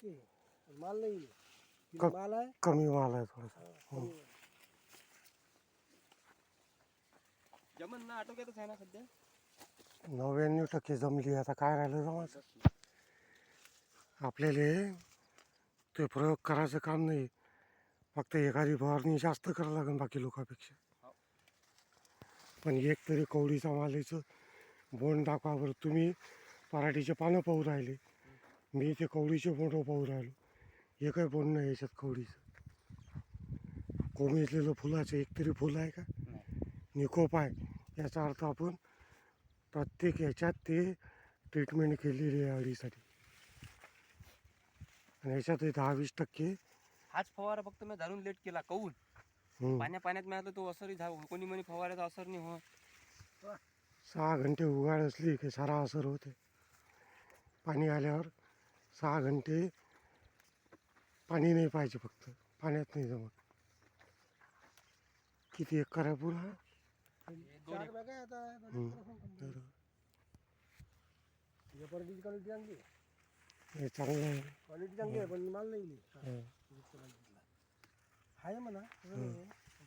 टक्के माल नाही कम- माल आहे कमी माल आहे थोडासा. जमन ना आटोक्यातच आहे ना सध्या. 99% जमली. आता काय राहिलं जमायचं. आपल्याला ते प्रयोग करायचं काम नाही, फक्त एखादी फवारणी जास्त करावं लागेल बाकी लोकांपेक्षा. पण एक तरी कवडीचा मालाचं बोंड दाखवा बरं. तुम्ही पराठीचे पानं पाहू राहिले, मी ते कवडीचे बोंड पाहू राहिलो. एकही बोंड नाही याच्यात कवडीचं. कोमेजलेलं फुलाचं एक तरी फुल आहे का? निकोप आहे. याचा अर्थ आपण प्रत्येक याच्यात ते ट्रीटमेंट केलेली आहे अळीसाठी. आणि याच्यात 10-20% हाच फवारा फक्त मी धरून लेट केला कहून पाण्यात मिळालं तो असरही झाला. कोणी म्हणे फवाऱ्याचा असर नाही हो. 6 घंटे उघाड असली की सारा असर होते. पाणी आल्यावर 6 घंटे पाणी नाही पाहिजे, फक्त पाण्यात नाही जमत. किती एकर आहे पुरा? 4 बॅग आहे आता. तर पराठीची क्वालिटी चांगली आहे. हे चांगलं आहे. क्वालिटी चांगली आहे पण माल नाही हं. आहे म्हणा.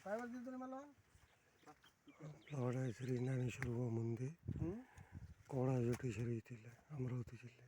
काय वाटतं तरी मला आपला वडा श्री ज्ञानेश्वर व मंदिर कोळा जोटेश्वरी येथील आहे, अमरावती जिल्ह्यात.